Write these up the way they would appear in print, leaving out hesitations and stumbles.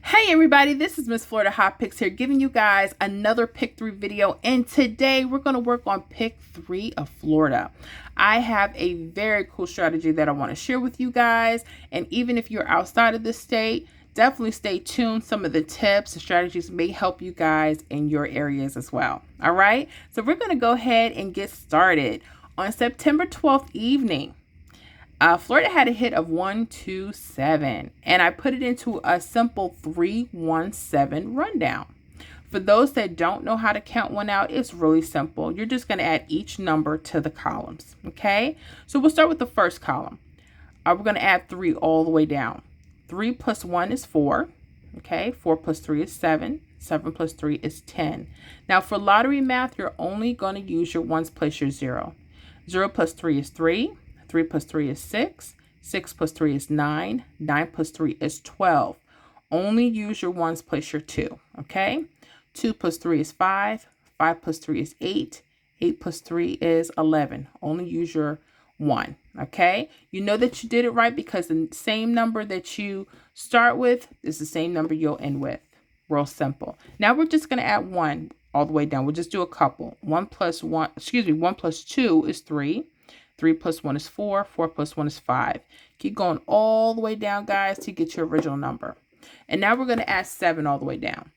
Hey everybody, this is Miss Florida Hot Picks here, giving you guys another pick 3 video, and today we're going to work on pick 3 of Florida. I have a very cool strategy that I want to share with you guys, and even if you're outside of the state, definitely stay tuned. Some of the tips and strategies may help you guys in your areas as well. All right, so we're going to go ahead and get started. On September 12th evening, Florida had a hit of 127, and I put it into a simple 3-1-7 rundown. For those that don't know how to count one out, it's really simple. You're just going to add each number to the columns, okay? So we'll start with the first column. We're going to add 3 all the way down. 3 plus 1 is 4, okay? 4 plus 3 is 7. 7 plus 3 is 10. Now, for lottery math, you're only going to use your ones place your 0. 0 plus 3 is 3. 3 plus 3 is 6. 6 plus 3 is 9. 9 plus 3 is 12. Only use your ones place your 2, okay? 2 plus 3 is 5. 5 plus 3 is 8. 8 plus 3 is 11. Only use your 1, okay? You know that you did it right because the same number that you start with is the same number you'll end with. Real simple. Now we're just going to add 1 all the way down. We'll just do a couple. 1 plus 2 is 3. 3 plus 1 is 4. 4 plus 1 is 5. Keep going all the way down, guys, to get your original number. And now we're going to add 7 all the way down.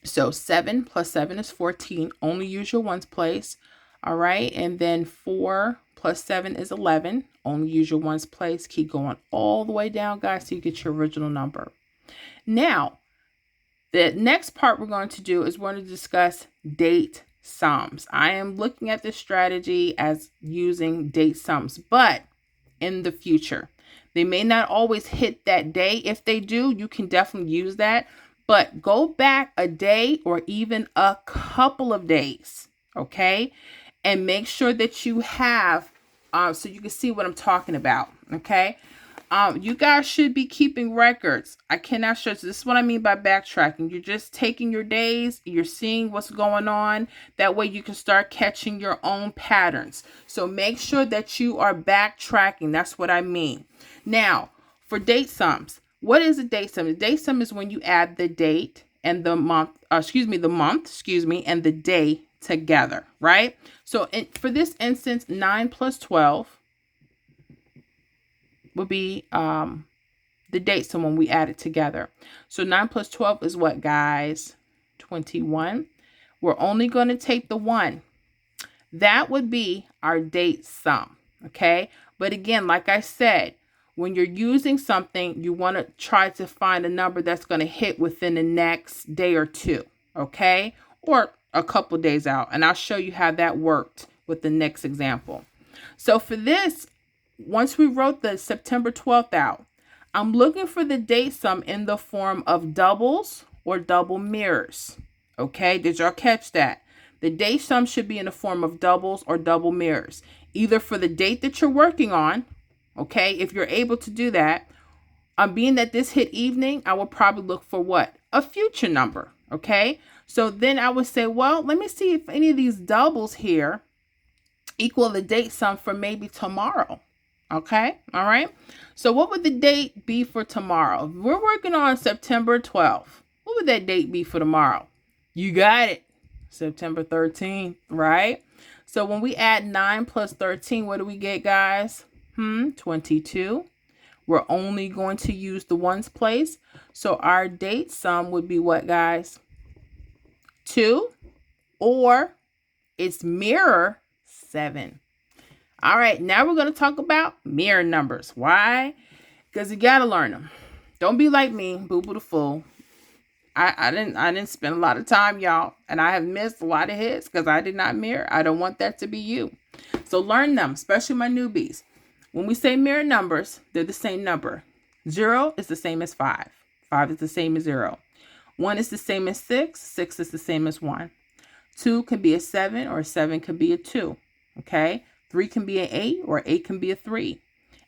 So 7 plus 7 is 14. Only use your ones place. All right. And then 4 plus 7 is 11. Only use your ones place. Keep going all the way down, guys, till you get your original number. Now, the next part we're going to do is we're going to discuss date sums. I am looking at this strategy as using date sums, but in the future, they may not always hit that day. If they do, you can definitely use that, but go back a day or even a couple of days, okay? And make sure that you have, so you can see what I'm talking about, okay? You guys should be keeping records. I cannot stress this is what I mean by backtracking. You're just taking your days, you're seeing what's going on. That way you can start catching your own patterns. So make sure that you are backtracking. That's what I mean. Now, for date sums, what is a date sum? The date sum is when you add the date and the month, and the day together, right? So for this instance, 9 plus 12 would be the date sum when we add it together. So 9 plus 12 is what, guys? 21. We're only going to take the 1. That would be our date sum, okay? But again, like I said, when you're using something, you want to try to find a number that's going to hit within the next day or two, okay? Or a couple days out. And I'll show you how that worked with the next example. So for this, once we wrote the September 12th out, I'm looking for the date sum in the form of doubles or double mirrors. Okay, did y'all catch that? The date sum should be in the form of doubles or double mirrors, either for the date that you're working on, okay, if you're able to do that. Being that this hit evening, I will probably look for what? A future number, okay? So then I would say, well, let me see if any of these doubles here equal the date sum for maybe tomorrow. Okay. All right. So what would the date be for tomorrow? We're working on September 12th. What would that date be for tomorrow? You got it. September 13th, right? So when we add 9 plus 13, what do we get, guys? 22. We're only going to use the ones place. So our date sum would be what, guys? 2, or it's mirror 7. All right, now we're going to talk about mirror numbers. Why? Because you got to learn them. Don't be like me, boo-boo the fool. I didn't spend a lot of time, y'all, and I have missed a lot of hits because I did not mirror. I don't want that to be you. So learn them, especially my newbies. When we say mirror numbers, they're the same number. 0 is the same as 5. 5 is the same as 0. 1 is the same as 6. 6 is the same as 1. 2 can be a 7, or 7 can be a 2. Okay? 3 can be an 8, or 8 can be a 3.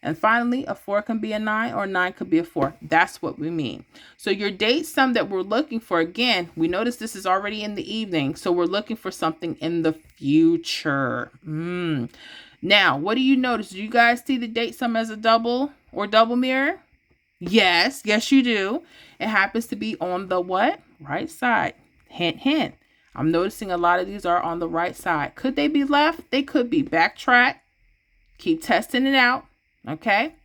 And finally, a 4 can be a 9, or 9 could be a 4. That's what we mean. So your date sum that we're looking for, again, we notice this is already in the evening. So we're looking for something in the future. Now, what do you notice? Do you guys see the date sum as a double or double mirror? Yes, yes, you do. It happens to be on the what? Right side. Hint, hint. I'm noticing a lot of these are on the right side. Could they be left? They could be. Backtrack. Keep testing it out. Okay.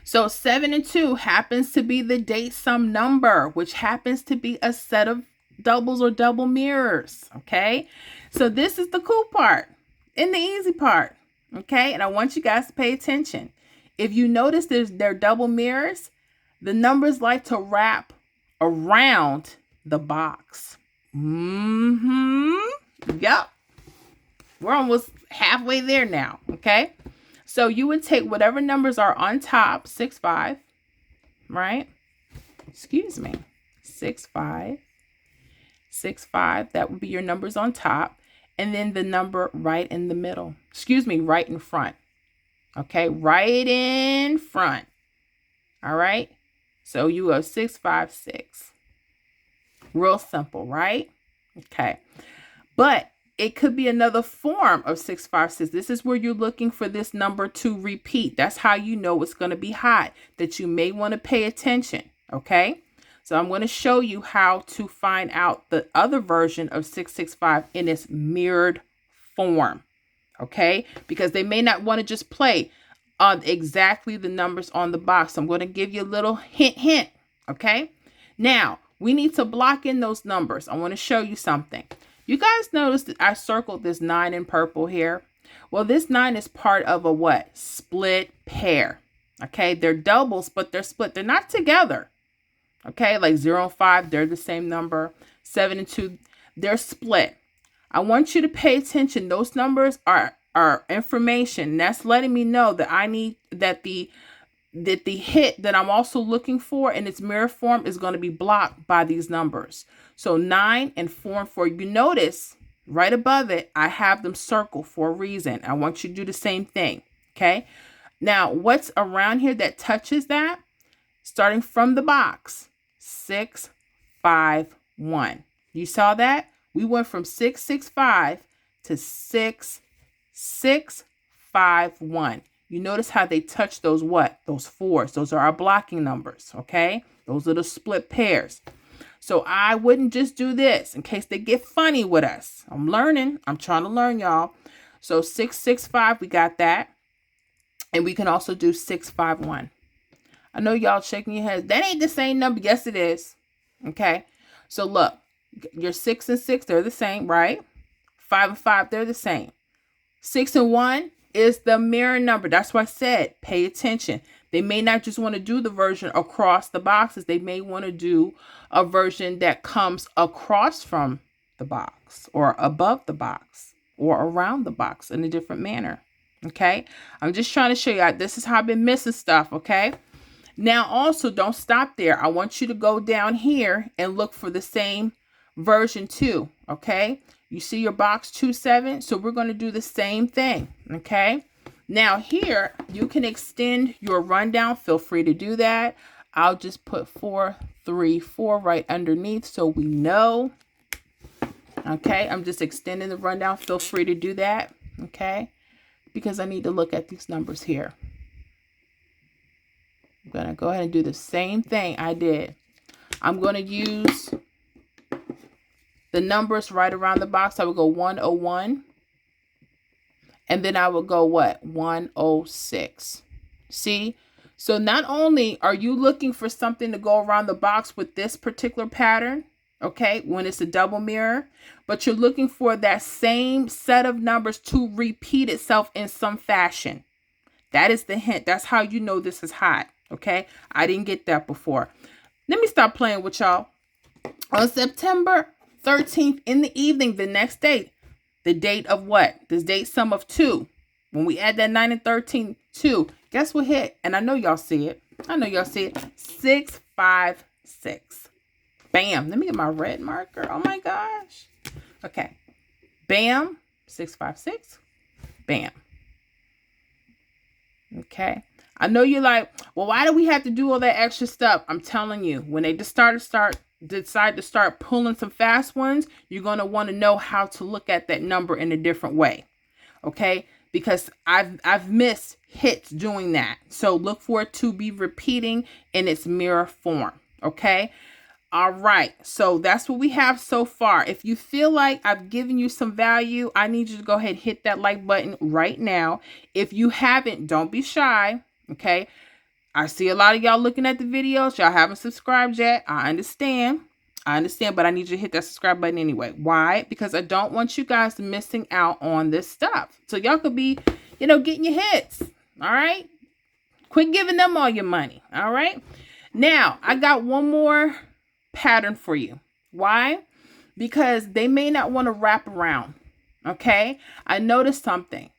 So 7 and 2 happens to be the date sum number, which happens to be a set of doubles or double mirrors. Okay. So this is the cool part and the easy part. Okay. And I want you guys to pay attention. If you notice they're double mirrors, the numbers like to wrap around the box. Yep. We're almost halfway there now. Okay. So you would take whatever numbers are on top, 6, 5, right? Excuse me. 6, 5, 6, 5. That would be your numbers on top. And then the number right in the middle. Excuse me, right in front. Okay, right in front. All right. So you go 6, 5, 6. Real simple, right? Okay. But it could be another form of 6, 5, 6. This is where you're looking for this number to repeat. That's how you know it's going to be hot, that you may want to pay attention. Okay. So I'm going to show you how to find out the other version of 665 in its mirrored form. Okay, because they may not want to just play on exactly the numbers on the box. I'm going to give you a little hint. Okay, now we need to block in those numbers. I want to show you something. You guys notice that I circled this 9 in purple here. Well, this 9 is part of a what? Split pair. Okay, they're doubles, but they're split. They're not together. Okay, like 0 and 5, they're the same number. 7 and 2, they're split. I want you to pay attention. Those numbers are information. That's letting me know that I need that the hit that I'm also looking for in its mirror form is going to be blocked by these numbers. So 9 and 4 and 4. You notice right above it, I have them circled for a reason. I want you to do the same thing. Okay. Now, what's around here that touches that? Starting from the box, 6, 5, 1. You saw that? We went from 6, 6, 5 to 6, 6, 5, 1. You notice how they touch those what? Those 4s. Those are our blocking numbers, okay? Those are the split pairs. So I wouldn't just do this in case they get funny with us. I'm learning. I'm trying to learn, y'all. So 6, 6, 5, we got that. And we can also do 6, 5, 1. I know y'all shaking your heads. That ain't the same number. Yes, it is. Okay. So look. Your 6 and 6, they're the same, right? 5 and 5, they're the same. 6 and 1 is the mirror number. That's why I said, pay attention. They may not just want to do the version across the boxes. They may want to do a version that comes across from the box or above the box or around the box in a different manner. Okay. I'm just trying to show you. This is how I've been missing stuff. Okay. Now, also, don't stop there. I want you to go down here and look for the same version 2. Okay. You see your box 2, 7. So we're going to do the same thing. Okay. Now here you can extend your rundown. Feel free to do that. I'll just put 4, 3, 4 right underneath so we know. Okay. I'm just extending the rundown. Feel free to do that. Okay. Because I need to look at these numbers here. I'm going to go ahead and do the same thing I did. I'm going to use the numbers right around the box. I would go 101. And then I would go what? 106. See? So not only are you looking for something to go around the box with this particular pattern, okay, when it's a double mirror, but you're looking for that same set of numbers to repeat itself in some fashion. That is the hint. That's how you know this is hot. Okay. I didn't get that before. Let me stop playing with y'all. On September 13th in the evening, the next day, the date of what? This date sum of 2. When we add that 9 and 13, 2, guess what hit? And I know y'all see it. 6, 5, 6. Bam. Let me get my red marker. Oh my gosh. Okay. Bam. 6, 5, 6. Bam. Okay. I know you're like, well, why do we have to do all that extra stuff? I'm telling you, when they decide to start pulling some fast ones, you're going to want to know how to look at that number in a different way. Okay. Because I've missed hits doing that. So look for it to be repeating in its mirror form. Okay. All right. So that's what we have so far. If you feel like I've given you some value, I need you to go ahead and hit that like button right now. If you haven't, don't be shy. Okay. I see a lot of y'all looking at the videos. Y'all haven't subscribed yet. I understand, but I need you to hit that subscribe button anyway. Why? Because I don't want you guys missing out on this stuff. So y'all could be, getting your hits. All right. Quit giving them all your money. All right. Now, I got one more pattern for you. Why? Because they may not want to wrap around. Okay. I noticed something.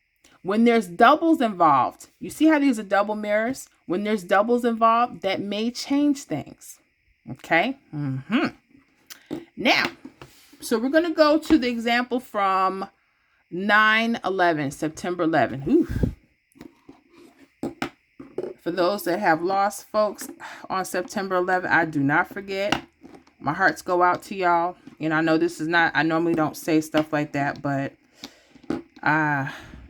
When there's doubles involved, you see how these are double mirrors? When there's doubles involved, that may change things. Okay. Now, so we're going to go to the example from 9/11, September 11. Oof. For those that have lost folks on September 11, I do not forget. My hearts go out to y'all. I know this is not, I normally don't say stuff like that, but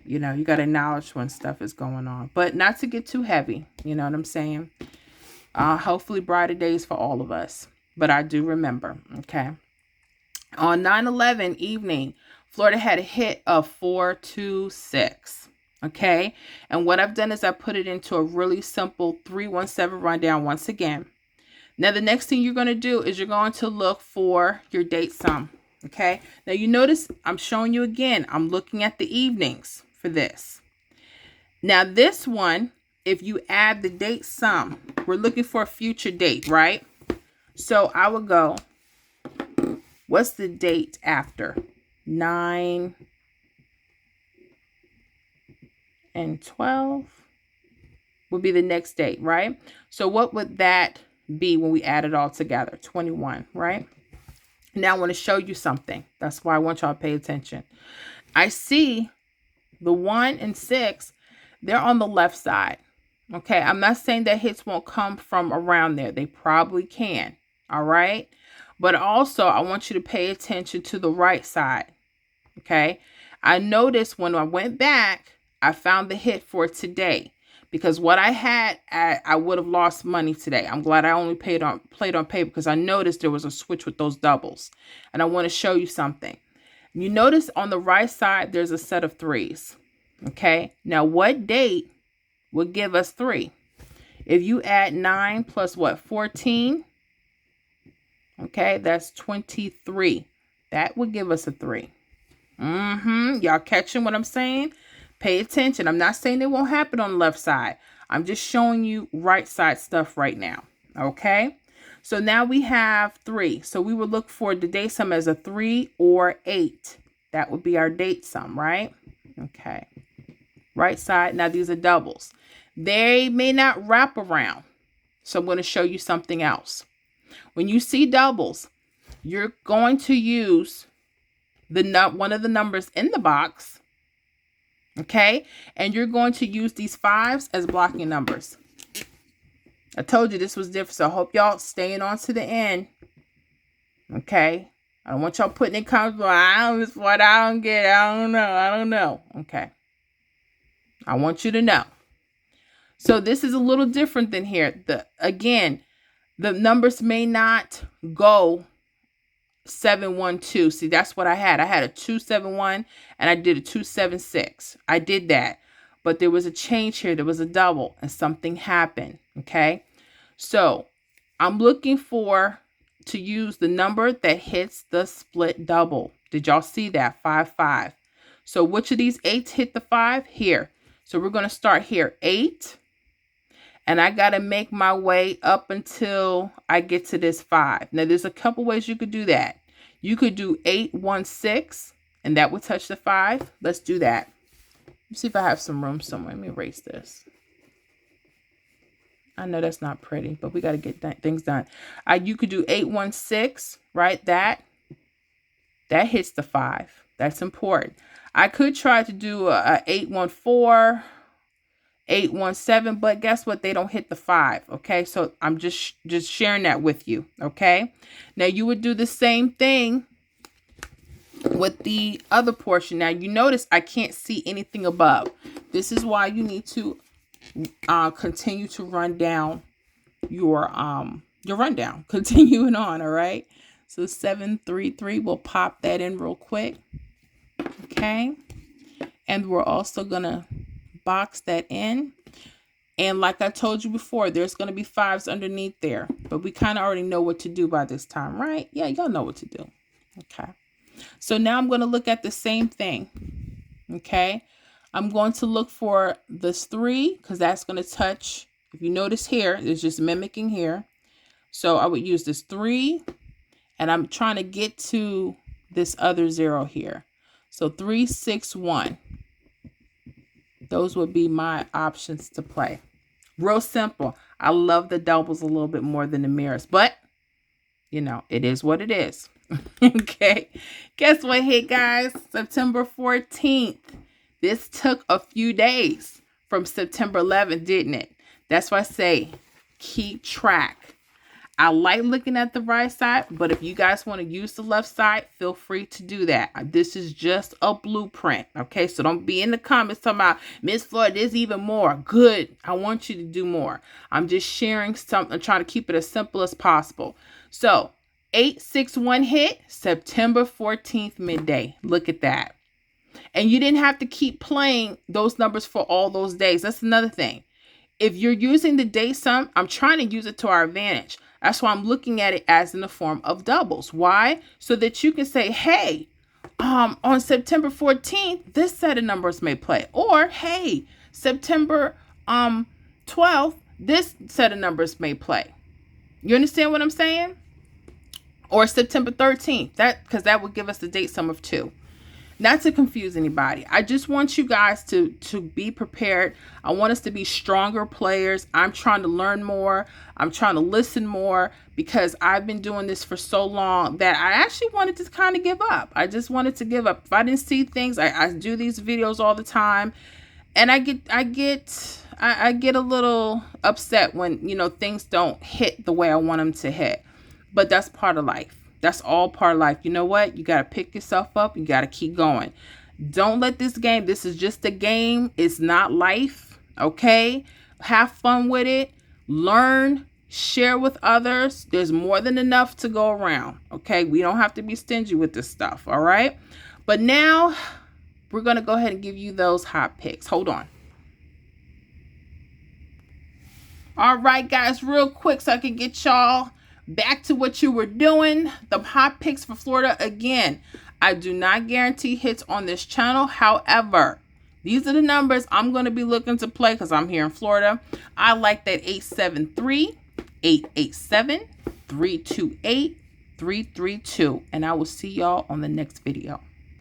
you got to acknowledge when stuff is going on, but not to get too heavy. You know what I'm saying? Hopefully brighter days for all of us, but I do remember. Okay. On 9/11 evening, Florida had a hit of 426. Okay. And what I've done is I put it into a really simple 317 rundown once again. Now, the next thing you're going to do is you're going to look for your date sum. Okay. Now you notice I'm showing you again. I'm looking at the evenings for this. Now this one, if you add the date sum, we're looking for a future date, right? So I would go, what's the date after 9 and 12 would be the next date, right? So what would that be when we add it all together? 21, right? Now I want to show you something. That's why I want y'all to pay attention. I see the 1 and 6, they're on the left side. Okay, I'm not saying that hits won't come from around there. They probably can. All right. But also, I want you to pay attention to the right side. Okay. I noticed when I went back, I found the hit for today. Because what I had, I would have lost money today. I'm glad I only played on paper because I noticed there was a switch with those doubles. And I want to show you something. You notice on the right side, there's a set of 3s. Okay. Now, what date would give us 3? If you add 9 plus what? 14. Okay. That's 23. That would give us a 3. Y'all catching what I'm saying? Pay attention. I'm not saying it won't happen on the left side. I'm just showing you right side stuff right now. Okay. So now we have 3. So we would look for the date sum as a 3 or 8. That would be our date sum, right? Okay. Right side. Now these are doubles. They may not wrap around. So I'm going to show you something else. When you see doubles, you're going to use one of the numbers in the box. Okay. And you're going to use these 5s as blocking numbers. I told you this was different. So I hope y'all staying on to the end. Okay. I don't want y'all putting in comments. This is what I don't get. I don't know. Okay. I want you to know. So this is a little different than here. Again, the numbers may not go 712. See, that's what I had. I had a 271 and I did a 276. I did that. But there was a change here. There was a double and something happened. Okay. So I'm looking to use the number that hits the split double. Did y'all see that? 5, 5. So which of these 8s hit the 5? Here. So we're going to start here. 8. And I got to make my way up until I get to this 5. Now, there's a couple ways you could do that. You could do 8, 1, 6, and that would touch the 5. Let's do that. Let's see if I have some room somewhere. Let me erase this. I know that's not pretty, but we got to get things done. You could do 8, 1, 6, right? That hits the 5. That's important. I could try to do a 8, 1, 4, 8, 1, 7, but guess what? They don't hit the 5. Okay. So I'm just sharing that with you. Okay. Now you would do the same thing with the other portion. Now you notice I can't see anything above. This is why you need to continue to run down your rundown. Continuing on, all right? So 733, we'll pop that in real quick. Okay. And we're also going to box that in. And like I told you before, there's going to be 5s underneath there. But we kind of already know what to do by this time, right? Yeah, y'all know what to do. Okay. So now I'm going to look at the same thing. Okay. I'm going to look for this 3 because that's going to touch. If you notice here, it's just mimicking here. So I would use this 3 and I'm trying to get to this other 0 here. So 3, 6, 1. Those would be my options to play. Real simple. I love the doubles a little bit more than the mirrors, but you know, it is what it is. Okay. Guess what hit, guys? September 14th. This took a few days from September 11th, didn't it? That's why I say keep track. I like looking at the right side, but if you guys want to use the left side, feel free to do that. This is just a blueprint, okay? So don't be in the comments talking about, Miss Floyd, there's even more. Good. I want you to do more. I'm just sharing something, trying to keep it as simple as possible. So 861 hit September 14th midday. Look at that. And you didn't have to keep playing those numbers for all those days. That's another thing. If you're using the day sum, I'm trying to use it to our advantage. That's why I'm looking at it as in the form of doubles. Why? So that you can say, hey, on September 14th, this set of numbers may play. Or, hey, September 12th, this set of numbers may play. You understand what I'm saying? Or September 13th, because that would give us the date sum of 2. Not to confuse anybody. I just want you guys to be prepared. I want us to be stronger players. I'm trying to learn more. I'm trying to listen more because I've been doing this for so long that I actually wanted to kind of give up. I just wanted to give up. If I didn't see things, I do these videos all the time, and I get a little upset when, you know, things don't hit the way I want them to hit. But that's part of life. That's all part of life. You know what? You got to pick yourself up. You got to keep going. Don't let this game. This is just a game. It's not life. Okay? Have fun with it. Learn. Share with others. There's more than enough to go around. Okay? We don't have to be stingy with this stuff. All right? But now we're going to go ahead and give you those hot picks. Hold on. All right, guys. Real quick so I can get y'all back to what you were doing. The hot picks for Florida. Again, I do not guarantee hits on this channel. However, these are the numbers I'm going to be looking to play because I'm here in Florida. I like that 873, 887, 328, 332. And I will see y'all on the next video.